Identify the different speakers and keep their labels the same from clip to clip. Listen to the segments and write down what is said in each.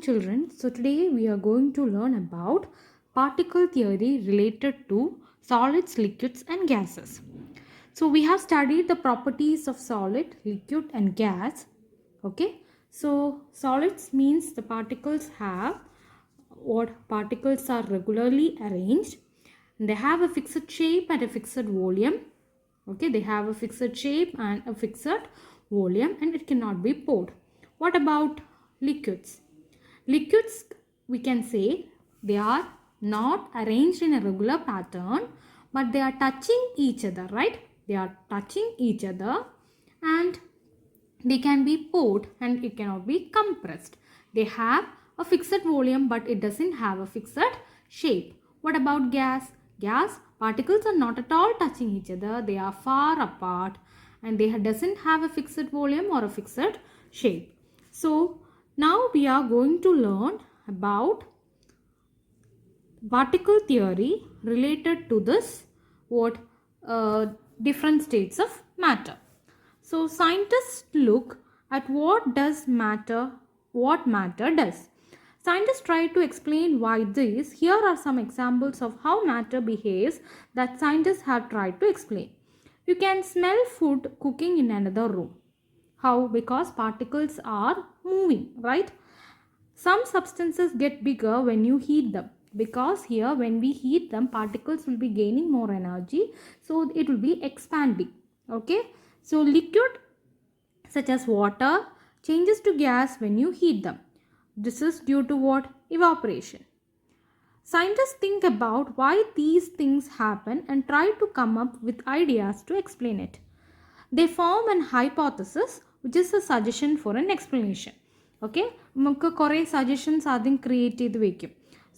Speaker 1: morning, children. So today we are going to learn about particle theory related to solids, liquids and gases. So we have studied the properties of solid, liquid and gas. Okay. So solids means the particles are regularly arranged. They have a fixed shape and a fixed volume. Okay, they have a fixed shape and a fixed volume and it cannot be poured. What about liquids? Liquids, we can say they are not arranged in a regular pattern, but they are touching each other, right? They are touching each other and they can be poured and it cannot be compressed. They have a fixed volume but it doesn't have a fixed shape. What about gas? Gas particles are not at all touching each other. They are far apart and they doesn't have a fixed volume or a fixed shape. So now we are going to learn about particle theory related to this different states of matter. So scientists look at what matter does. Scientists try to explain why this. Here are some examples of how matter behaves that scientists have tried to explain. You can smell food cooking in another room. How? Because particles are moving, right? Some substances get bigger when you heat them. Because here when we heat them, particles will be gaining more energy. So it will be expanding. Okay. So liquid such as water changes to gas when you heat them. This is due to what? Evaporation. Scientists think about why these things happen and try to come up with ideas to explain it. They form an hypothesis which is a suggestion for an explanation. Okay, നമുക്ക് കുറേ suggestions ആദ്യം create ചെയ്ത് വയ്ക്കും.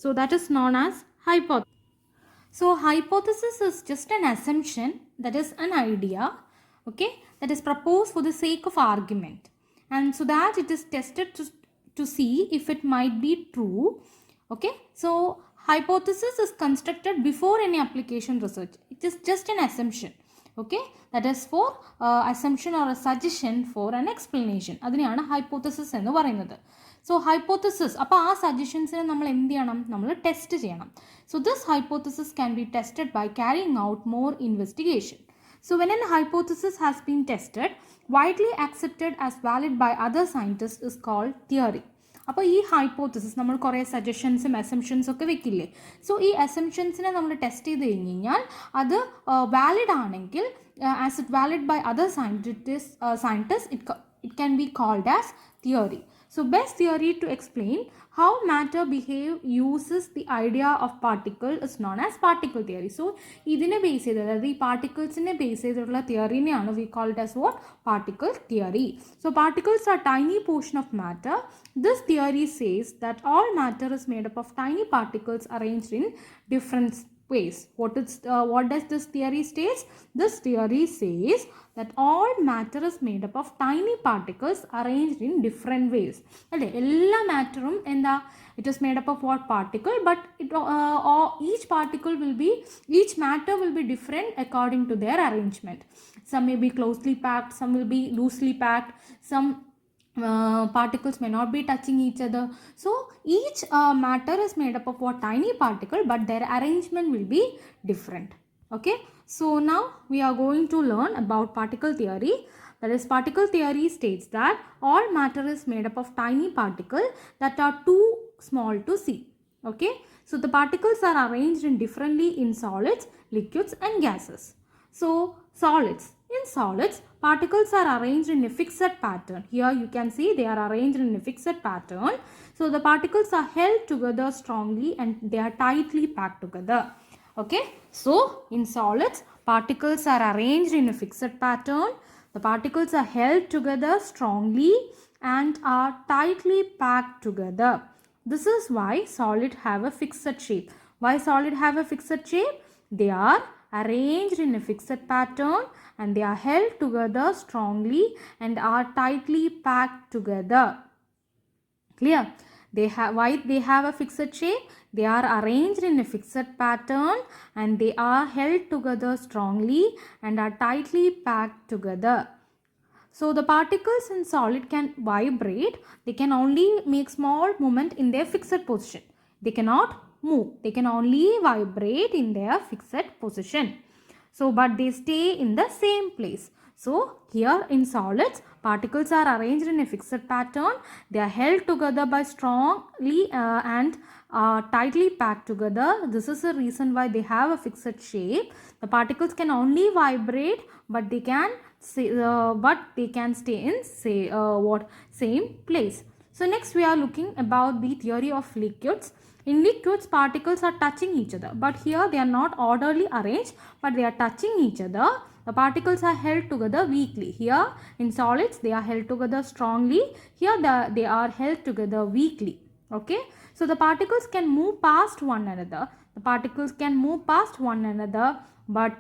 Speaker 1: So that is known as hypothesis. So hypothesis is just an assumption, that is an idea, okay, that is proposed for the sake of argument, and so that it is tested to see if it might be true. Okay, so hypothesis is constructed before any application research. It is just an assumption. Okay, that is for assumption or a suggestion for an explanation. അതിനെയാണ് hypothesis എന്ന് പറയുന്നത്. So hypothesis, അപ്പോൾ ആ സജഷൻസിനെ നമ്മൾ എന്ത് ചെയ്യണം? നമ്മൾ test ചെയ്യണം. So this hypothesis can be tested by carrying out more investigation. So when a hypothesis has been tested, widely accepted as valid by other scientists is called theory. അപ്പോൾ ഈ hypothesis നമ്മൾ കുറേ സജഷൻസും അസംഷൻസും ഒക്കെ വെക്കില്ലേ? സോ ഈ അസംഷൻസിനെ നമ്മൾ test ചെയ്ത് കഴിഞ്ഞ് കഴിഞ്ഞാൽ അത് വാലിഡ് ആണെങ്കിൽ as it valid by other scientist it can be called as theory. So best theory to explain how matter behave uses the idea of particle is known as particle theory. So ഇതിനെ base ചെയ്ത്, അതായത് ഈ പാർട്ടിക്കിൾസിനെ base ചെയ്തിട്ടുള്ള തിയറിനെയാണ് we call it as what? Particle theory. So particles are tiny portion of matter. This theory says that all matter is made up of tiny particles arranged in different ways. What does this theory states? This theory says that all matter is made up of tiny particles arranged in different ways. അല്ലേ, എല്ലാ മാറ്ററും എന്താ? It is made up of what? Particle, but each matter will be different according to their arrangement. Some may be closely packed, some will be loosely packed, some particles may not be touching each other. So each matter is made up of what? Tiny particle, but their arrangement will be different. Okay, so now we are going to learn about particle theory. That is, particle theory states that all matter is made up of tiny particles that are too small to see. Okay, so the particles are arranged in differently in solids, liquids and gases. So solids. In solids, particles are arranged in a fixed pattern. Here you can see they are arranged in a fixed pattern. So the particles are held together strongly and they are tightly packed together. Okay, so in solids, particles are arranged in a fixed pattern. The particles are held together strongly and are tightly packed together. This is why solid have a fixed shape. Why solid have a fixed shape? They are arranged in a fixed pattern and they are held together strongly and are tightly packed together. Clear? Why they have a fixed shape? They are arranged in a fixed pattern and they are held together strongly and are tightly packed together. So the particles in solid can vibrate. They can only make small movement in their fixed position. They cannot move. They can only vibrate in their fixed position. So but they stay in the same place. So here in solids, particles are arranged in a fixed pattern. They are held together by strongly and tightly packed together. This is the reason why they have a fixed shape. The particles can only vibrate, but they can stay in same place. So next we are looking about the theory of liquids. In liquids, particles are touching each other, but here they are not orderly arranged, but they are touching each other. The particles are held together weakly. Here in solids, they are held together strongly. Here they are held together weakly. Okay. So the particles can move past one another. The particles can move past one another, but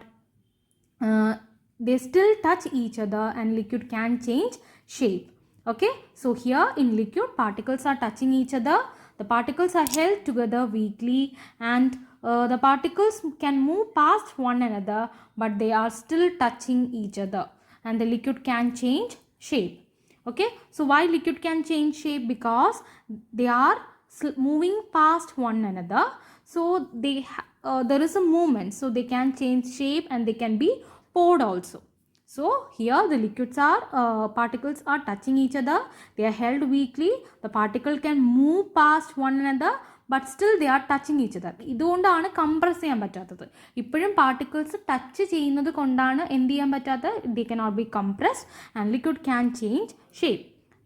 Speaker 1: they still touch each other, and liquid can change shape. Okay. So here in liquid, particles are touching each other. The particles are held together weakly, and the particles can move past one another, but they are still touching each other, and the liquid can change shape. Okay. So why liquid can change shape? Because they are moving past one another. So there is a movement. So they can change shape, and they can be poured also. So here the liquids are particles are touching each other. They are held weakly. The particle can move past one another, but still they are touching each other. ഇതുകൊണ്ടാണ് compress ചെയ്യാൻ പറ്റാത്തത്. ഇപ്പോഴും particles touch ചെയ്യുന്നത് കൊണ്ടാണ് എന്ത് ചെയ്യാൻ പറ്റാത്തത്? They cannot be compressed, and liquid can change shape.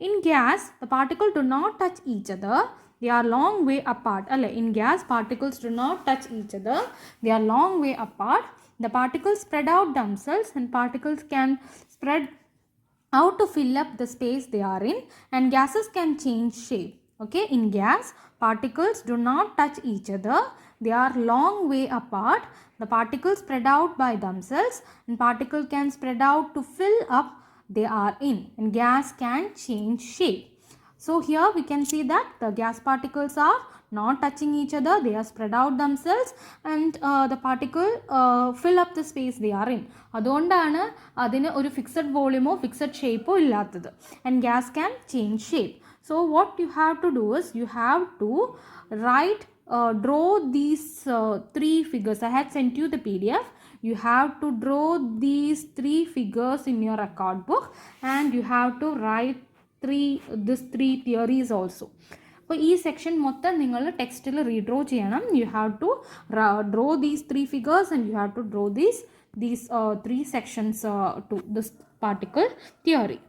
Speaker 1: In gas, the particles do not touch each other. They are long way apart. In gas, particles do not touch each other. They are long way apart. The particles spread out themselves, and particles can spread out to fill up the space they are in, and gases can change shape. Okay, in gas, particles do not touch each other. They are long way apart. The particles spread out by themselves, and particles can spread out to fill up they are in, and gas can change shape. So here we can see that the gas particles are not touching each other. They are spread out themselves, and the particle fill up the space they are in. അതുകൊണ്ടാണ് അതിന് ഒരു fixed വോളിയമോ fixed ഷേപ്പോ ഇല്ലാത്തത്. And gas can change shape. So what you have to do is you have to draw these three figures. I had sent you the PDF. You have to draw these three figures in your record book, and you have to write these three theories also. അപ്പോൾ ഈ section മൊത്തം നിങ്ങൾ ടെക്സ്റ്റിൽ redraw ചെയ്യണം. You have to draw these three figures, and you have to draw these three sections to this particle theory.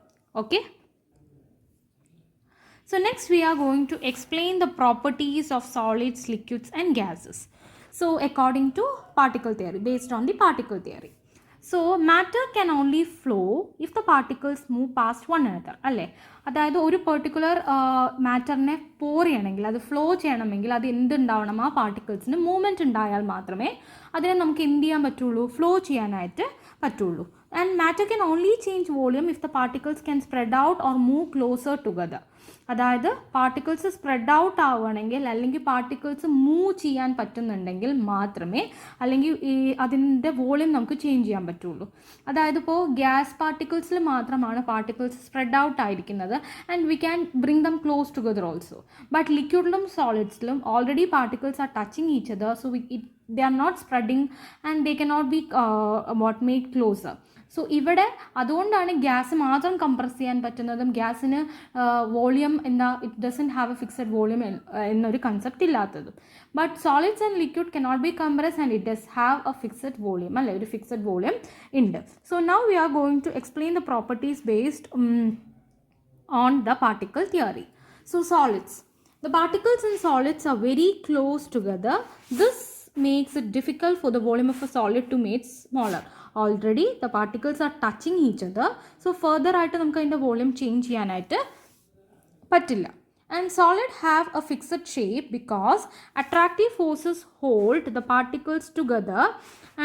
Speaker 1: Okay. So next we are going to explain the properties of solids, liquids and gases. So according to particle theory, based on the particle theory. So matter can only flow if the particles move past one another. അല്ലേ? അതായത് ഒരു particular മാറ്ററിനെ പോർ ചെയ്യണമെങ്കിൽ, അത് flow ചെയ്യണമെങ്കിൽ അത് എന്തുണ്ടാവണം? ആ പാർട്ടിക്കിൾസിന് movement ഉണ്ടായാൽ മാത്രമേ അതിനെ നമുക്ക് എന്ത് ചെയ്യാൻ പറ്റുള്ളൂ? ഫ്ലോ ചെയ്യാനായിട്ട് പറ്റുള്ളൂ. And matter can only change volume if the particles can spread out or move closer together. അതായത് പാർട്ടിക്കിൾസ് സ്പ്രെഡ് ഔട്ട് ആവുകയാണെങ്കിൽ, അല്ലെങ്കിൽ പാർട്ടിക്കിൾസ് മൂവ് ചെയ്യാൻ പറ്റുന്നുണ്ടെങ്കിൽ മാത്രമേ, അല്ലെങ്കിൽ ഈ അതിൻ്റെ വോളിയം നമുക്ക് ചേഞ്ച് ചെയ്യാൻ പറ്റുള്ളൂ. അതായത് ഇപ്പോൾ ഗ്യാസ് പാർട്ടിക്കിൾസിൽ മാത്രമാണ് പാർട്ടിക്കിൾസ് സ്പ്രെഡ് ഔട്ട് ആയിരിക്കുന്നത്, and we can bring them close together also. But ലിക്വിഡിലും സോളിഡ്സിലും already particles are touching each other, so they are not spreading and they cannot be made closer. So ഇവിടെ അതുകൊണ്ടാണ് gas മാത്രം compress ചെയ്യാൻ പറ്റുന്നതും ഗ്യാസിന് volume it doesn't have a fixed volume എന്നൊരു concept ഇല്ലാത്തതും. But solids and liquid cannot be compress and it does have a fixed volume, അല്ലേ? ഒരു ഫിക്സഡ് വോളിയം ഉണ്ട്. So now we are going to explain the properties based on the particle theory. So solids. The particles in solids are very close together. This makes it difficult for the volume of a solid to make smaller. Already the particles are touching each other. So further ആയിട്ട് നമുക്ക് അതിൻ്റെ volume change ചെയ്യാനായിട്ട് പറ്റില്ല. And solid have a fixed shape because attractive forces hold the particles together,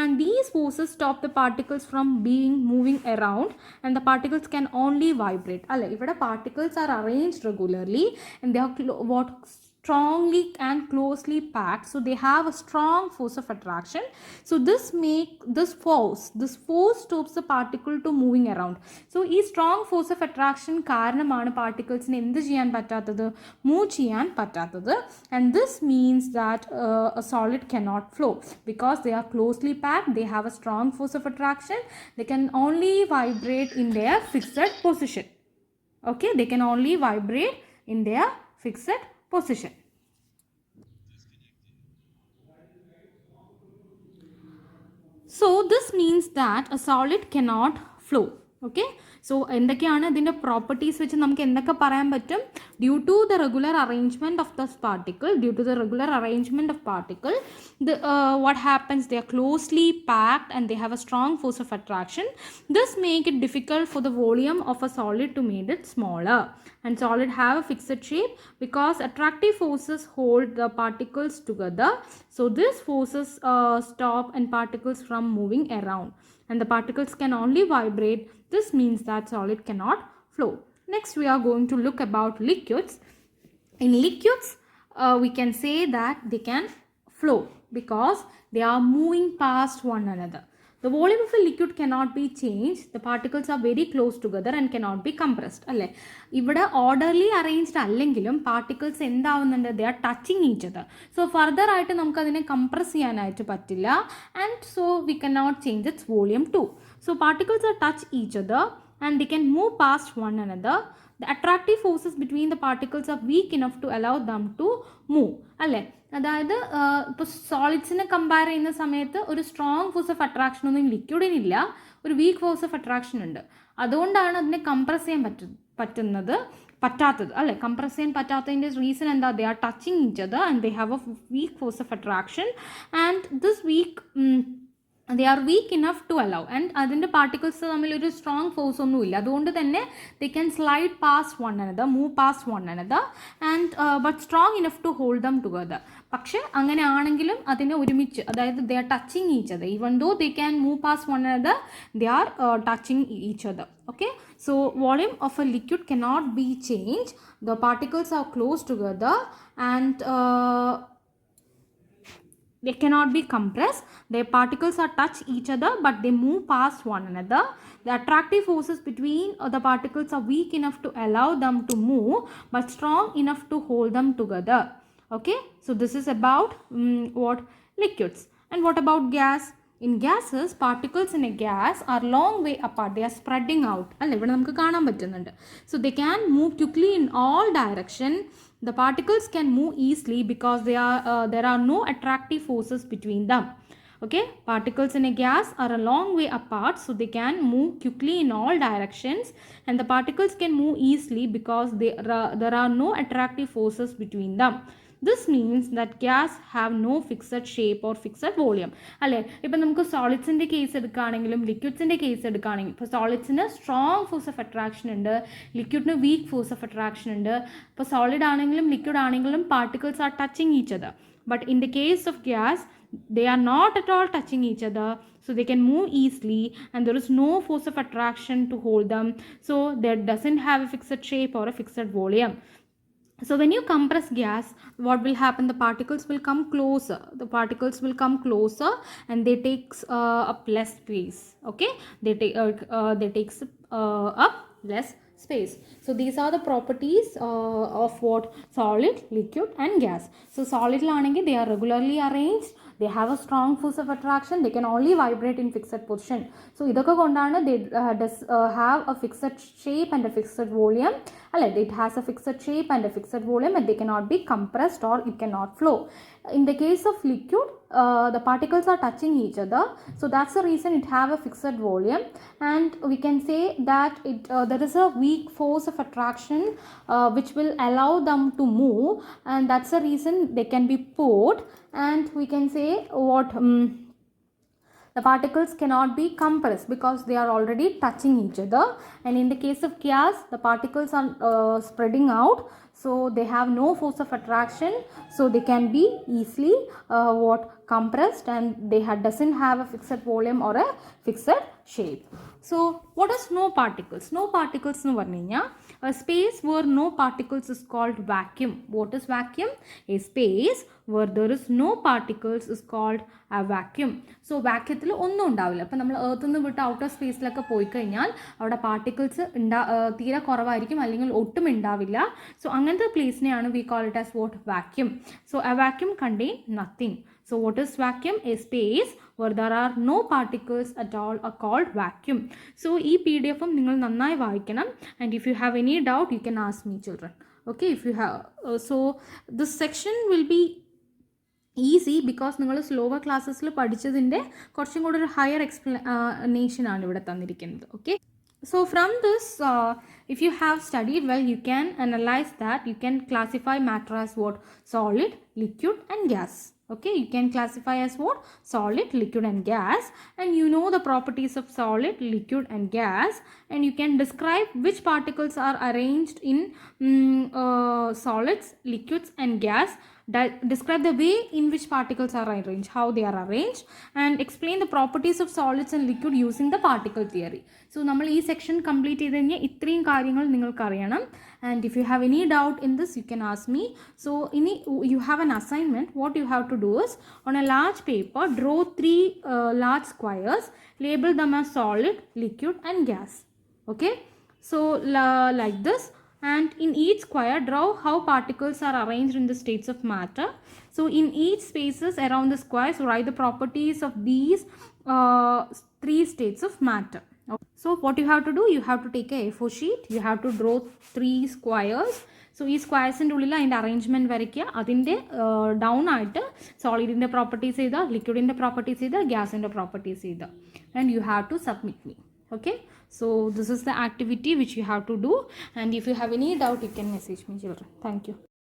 Speaker 1: and these forces stop the particles from moving around, and the particles can only vibrate. Alle, ഇവിടെ particles are arranged regularly and they are strongly and closely packed, so they have a strong force of attraction. So this force stops the particle to moving around. So ഈ strong force of attraction കാരണമാണ് particlesനെ എന്ത് ചെയ്യാൻ പറ്റാത്തത്, move ചെയ്യാൻ പറ്റാത്തത്. And this means that a solid cannot flow because they are closely packed. They have a strong force of attraction. They can only vibrate in their fixed position. Okay, they can only vibrate in their fixed position. So this means that a solid cannot flow. Okay, so എന്തൊക്കെയാണ് ഇതിൻ്റെ properties വെച്ച് നമുക്ക് എന്തൊക്കെ പറയാൻ പറ്റും? Due to the regular arrangement of the particle, what happens, they are closely packed and they have a strong force of attraction. This make it difficult for the volume of a solid to make it smaller. And solid have a fixed shape because attractive forces hold the particles together. So these forces stop and particles from moving around, and the particles can only vibrate. This means that solid cannot flow. Next we are going to look about liquids. In liquids we can say that they can flow because they are moving past one another. The volume of a liquid cannot be changed. The particles are very close together and cannot be compressed. അല്ലേ, ഇവിടെ orderly arranged അല്ലെങ്കിലും particles എന്താവുന്നുണ്ട്, they are touching each other. So further ആയിട്ട് നമുക്കതിനെ compress ചെയ്യാനായിട്ട് പറ്റില്ല. And so we can not change its volume too. So particles are touch each other and they can move past one another. The attractive forces between the particles are weak enough to allow them to move. അല്ലേ, അതായത് ഇപ്പോൾ സോളിഡ്സിനെ compare ചെയ്യുന്ന സമയത്ത് ഒരു strong force of attraction ഒന്നും ലിക്വിഡിനില്ല, ഒരു week force of attraction ഉണ്ട്. അതുകൊണ്ടാണ് അതിനെ കംപ്രസ് ചെയ്യാൻ പറ്റാത്തത് അല്ലേ. കംപ്രസ് ചെയ്യാൻ പറ്റാത്തതിൻ്റെ റീസൺ എന്താ? ദേ are touching each other and they have A week force of attraction. And this they are weak enough to allow, and അതിൻ്റെ പാർട്ടിക്കിൾസ് തമ്മിൽ ഒരു സ്ട്രോങ് ഫോഴ്സ് ഒന്നുമില്ല. അതുകൊണ്ട് തന്നെ they can slide past one another, move past one another, and but strong enough to hold them together. പക്ഷെ അങ്ങനെ ആണെങ്കിലും അതിനെ ഒരുമിച്ച്, അതായത് they are touching each other. Even though they can move past one another, they are touching each other. Okay, so volume of a liquid cannot be changed. The particles are close together and they cannot be compressed. Their particles are touch each other but they move past one another. The attractive forces between the particles are weak enough to allow them to move but strong enough to hold them together. Okay, so this is about what liquids. And what about gas? In gases, particles in a gas are long way apart. They are spreading out. അല്ലേ, ഇവിടെ നമുക്ക് കാണാൻ പറ്റുന്നുണ്ട്. So they can move quickly in all direction. The particles can move easily because there are no attractive forces between them. Okay, particles in a gas are a long way apart, so they can move quickly in all directions, and the particles can move easily because there are no attractive forces between them. This means that gas have no fixed shape or fixed volume. അല്ലേ, ഇപ്പം നമുക്ക് സോളിഡ്സിൻ്റെ case എടുക്കുകയാണെങ്കിലും ലിക്വിഡ്സിൻ്റെ case എടുക്കുകയാണെങ്കിലും, ഇപ്പോൾ സോളിഡ്സിന് strong force of attraction ഉണ്ട്, ലിക്വിഡിന് week force of attraction ഉണ്ട്. ഇപ്പോൾ solid ആണെങ്കിലും liquid ആണെങ്കിലും particles are touching each other. But in the case of gas they are not at all touching each other, so they can move easily and there is no force of attraction to hold them, so they doesn't have a fixed shape or a fixed volume. So when you compress gas, what will happen? The particles will come closer. And they takes up less space. Okay, they takes up less space. So these are the properties of what solid, liquid and gas. So solid laanengi they are regularly arranged, they have a strong force of attraction, they can only vibrate in fixed position. So idokka kondana they have a fixed shape and a fixed volume. It has a fixed shape and a fixed volume and they cannot be compressed or it cannot flow. In the case of liquid, the particles are touching each other, so that's the reason it have a fixed volume, and we can say that there is a weak force of attraction which will allow them to move, and that's the reason they can be poured, and we can say what the particles cannot be compressed because they are already touching each other. And in the case of gas, the particles are spreading out, so they have no force of attraction, so they can be easily compressed, and they doesn't have a fixed volume or a fixed shape. So what is no particles? No particles എന്ന് പറഞ്ഞു കഴിഞ്ഞാൽ a space where no particles is called vacuum. What is vacuum? A space where there is no particles is called a vacuum. So വാക്യത്തിൽ ഒന്നും ഉണ്ടാവില്ല. അപ്പോൾ നമ്മൾ എർത്തിൽ നിന്ന് വിട്ട് ഔട്ടർ സ്പേസിലൊക്കെ പോയി കഴിഞ്ഞാൽ അവിടെ പാർട്ടിക്കിൾസ് തീരെ കുറവായിരിക്കും, അല്ലെങ്കിൽ ഒട്ടും ഉണ്ടാവില്ല. സോ അങ്ങനത്തെ പ്ലേസിനെയാണ് we call it as what? Vacuum. So a vacuum contain nothing. So what is vacuum? A space where there are no particles at all are called vacuum. So ee PDF ningal nannai vaayikkanam, and if you have any doubt you can ask me, children. Okay, if you have so this section will be easy because നിങ്ങൾ slower ക്ലാസ്സസിൽ പഠിച്ചതിൻ്റെ കുറച്ചും കൂടി ഒരു higher explanation ആണ് ഇവിടെ തന്നിരിക്കുന്നത്. Okay, so from this if you have studied well, you can analyze that you can classify matter as what? Solid, liquid and gas. Okay, you can classify as what? Solid, liquid and gas, and you know the properties of solid, liquid and gas, and you can describe which particles are arranged in solids, liquids and gas. Describe the way in which particles are arranged, how they are arranged, and explain the properties of solids and liquid using the particle theory. So നമ്മൾ ഈ section complete ചെയ്ത് കഴിഞ്ഞാൽ ഇത്രയും കാര്യങ്ങൾ നിങ്ങൾക്ക് അറിയണം. And if you have any doubt in this, you can ask me. So you have an assignment. What you have to do is, on a large paper, draw 3 large squares, label them as solid, liquid and gas. Okay, so like this. And in each square, draw how particles are arranged in the states of matter. So in each spaces around the squares, write the properties of these 3 states of matter. So what you have to do, you have to take a A4 sheet, you have to draw 3 squares. So ഈ സ്ക്വയർസിൻ്റെ ഉള്ളിൽ അതിൻ്റെ arrangement വരയ്ക്കുക. അതിൻ്റെ down ആയിട്ട് സോളിഡിൻ്റെ properties ചെയ്താൽ, ലിക്വിഡിൻ്റെ properties ചെയ്താൽ, ഗ്യാസിൻ്റെ properties ചെയ്താൽ, and you have to submit me. Okay, so this is the activity which you have to do, and if you have any doubt you can message me, children. Thank you.